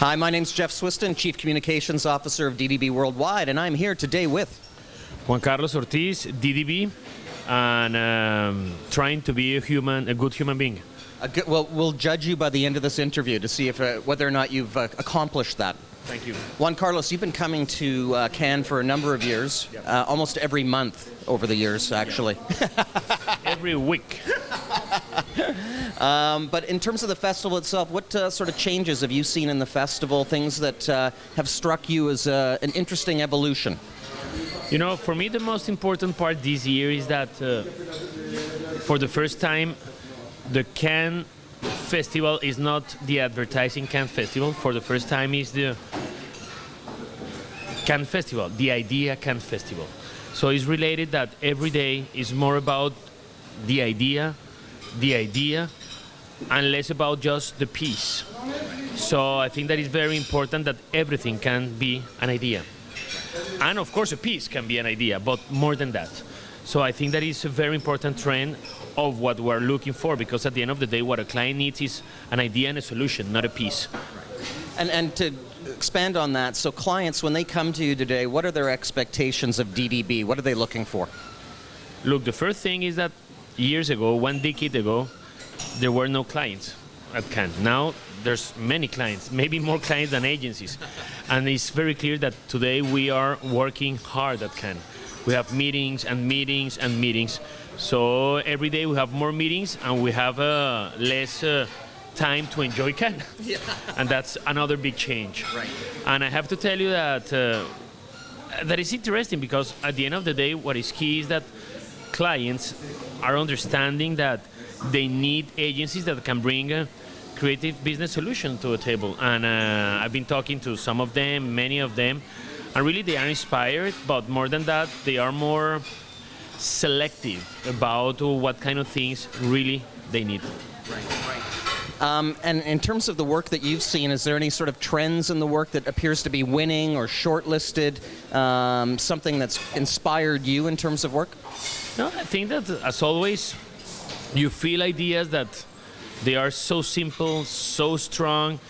Hi, my name's Jeff Swiston, Chief Communications Officer of DDB Worldwide, and I'm here today with Juan Ortiz, DDB, and trying to be a good human being. Well, we'll judge you by the end of this interview to see if whether or not you've accomplished that. Thank you. Juan Carlos, you've been coming to Cannes for a number of years, almost every month over the years, actually. Every week. But in terms of the festival itself, what sort of changes have you seen in the festival, things that have struck you as an interesting evolution? You know, for me, the most important part this year is that for the first time, the Cannes Festival is not the advertising Cannes Festival. For the first time, is the Cannes Festival, the idea Cannes Festival. So it's related that every day is more about the idea, and less about just the piece. So I think that it's very important that everything can be an idea. And of course a piece can be an idea, but more than that. So I think that is a very important trend of what we're looking for, because at the end of the day, what a client needs is an idea and a solution, not a piece. And to expand on that, so clients, when they come to you today, what are their expectations of DDB? What are they looking for? Look, the first thing is that years ago, 1 decade ago, there were no clients at Cannes. Now there's many clients, maybe more clients than agencies. And it's very clear that today we are working hard at Cannes. We have meetings and meetings and meetings. So every day we have more meetings and we have less time to enjoy Cannes. Yeah. And that's another big change. Right. And I have to tell you that that is interesting, because at the end of the day, what is key is that clients are understanding that they need agencies that can bring a creative business solution to a table. And I've been talking to some of them, many of them, and really they are inspired, but more than that, they are more selective about what kind of things really they need. Right. And in terms of the work that you've seen, is there any sort of trends in the work that appears to be winning or shortlisted, something that's inspired you in terms of work? No, I think that, as always, you feel ideas that they are so simple, so strong,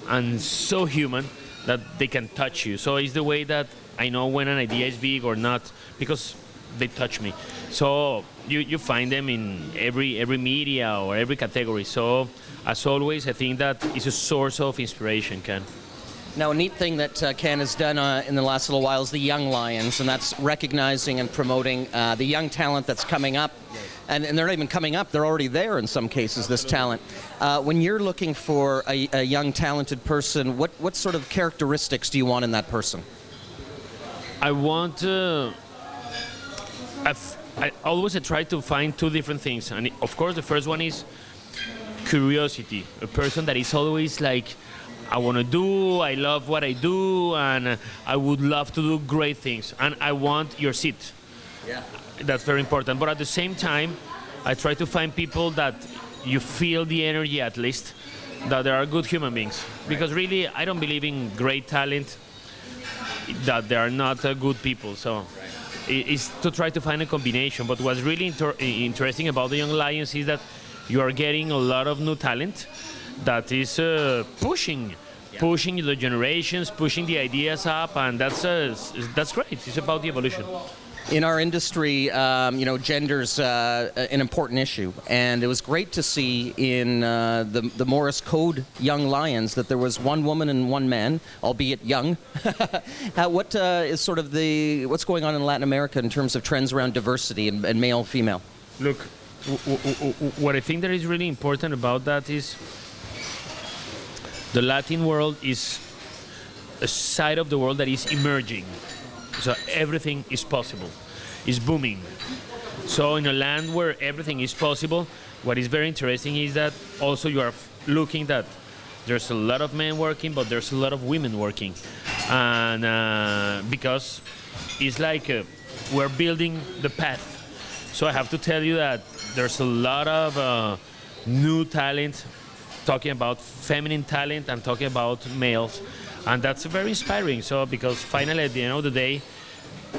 and so human that they can touch you. So it's the way that I know when an idea is big or not, because they touch me. So you find them in every media or every category. So as always, I think that is a source of inspiration, Ken. Now, a neat thing that Cannes has done in the last little while is the Young Lions, and that's recognizing and promoting the young talent that's coming up. And they're not even coming up, they're already there in some cases, this talent. When you're looking for a young, talented person, what sort of characteristics do you want in that person? I want I always try to find two different things. And of course, the first one is curiosity. A person that is always like, I want to do, I love what I do, and I would love to do great things. And I want your seat. Yeah. That's very important. But at the same time, I try to find people that you feel the energy, at least, that they are good human beings. Because really, I don't believe in great talent that they are not good people. So it's to try to find a combination. But what's really interesting about the Young Lions is that you are getting a lot of new talent that is pushing the generations, pushing the ideas up, and that's great. It's about the evolution. In our industry, gender's an important issue, and it was great to see in the Morris Code Young Lions that there was one woman and one man, albeit young. What is sort of what's going on in Latin America in terms of trends around diversity and male-female? Look, what I think that is really important about that is the Latin world is a side of the world that is emerging. So everything is possible. It's booming. So in a land where everything is possible, what is very interesting is that also you are looking that there's a lot of men working, but there's a lot of women working. And because it's like we're building the path. So I have to tell you that there's a lot of new talent, talking about feminine talent and talking about males. And that's very inspiring. So because finally, at the end of the day,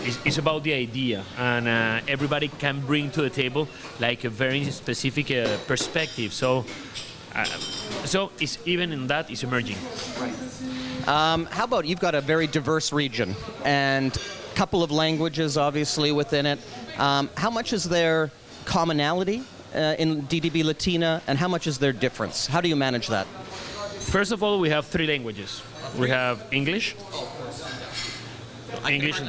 it's about the idea, and everybody can bring to the table like a very specific perspective. So it's even in that, it's emerging. Right. How about you've got a very diverse region and a couple of languages obviously within it. How much is there commonality in DDB Latina and how much is there difference? How do you manage that? First of all, we have three languages. We have English. English,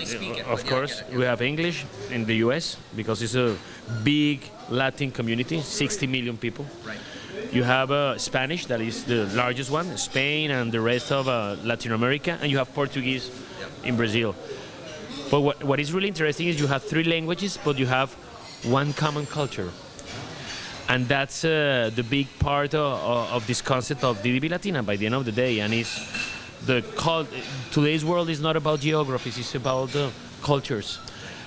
of course. We have English in the U.S. because it's a big Latin community, 60 million people. Right. You have Spanish, that is the largest one, Spain and the rest of Latin America, and you have Portuguese in Brazil. But what is really interesting is you have three languages, but you have one common culture. And that's the big part of this concept of DDB Latina by the end of the day. And it's today's world is not about geographies, it's about cultures.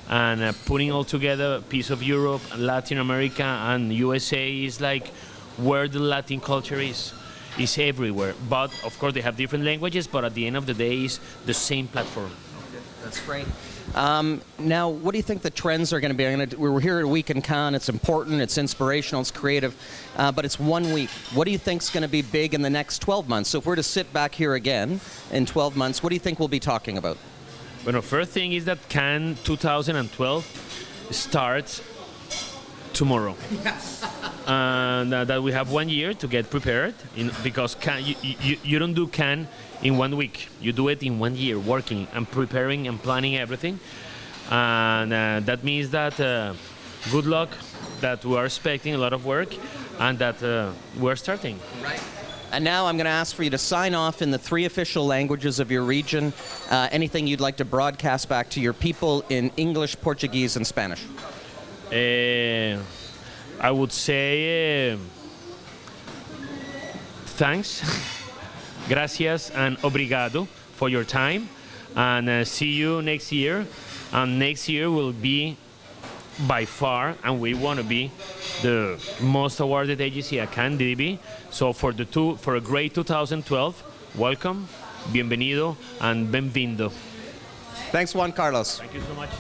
And putting all together a piece of Europe, Latin America, and USA is like where the Latin culture is everywhere. But of course they have different languages, but at the end of the day it's the same platform. Okay, that's great. Now, what do you think the trends are going to be? We're here at a week in Cannes. It's important, it's inspirational, it's creative, but it's 1 week. What do you think is going to be big in the next 12 months? So if we're to sit back here again in 12 months, what do you think we'll be talking about? Well, the first thing is that Cannes 2012 starts tomorrow. Yes. And that we have 1 year to get prepared, because you don't do Cannes in 1 week. You do it in 1 year, working and preparing and planning everything. And that means that good luck, that we are expecting a lot of work, and that we're starting. Right. And now I'm going to ask for you to sign off in the 3 official languages of your region. Anything you'd like to broadcast back to your people in English, Portuguese, and Spanish. I would say thanks, gracias, and obrigado for your time, and see you next year. And next year will be by far, and we want to be, the most awarded agency at Cannes DDB. So for a great 2012, welcome, bienvenido, and benvindo. Thanks, Juan Carlos. Thank you so much.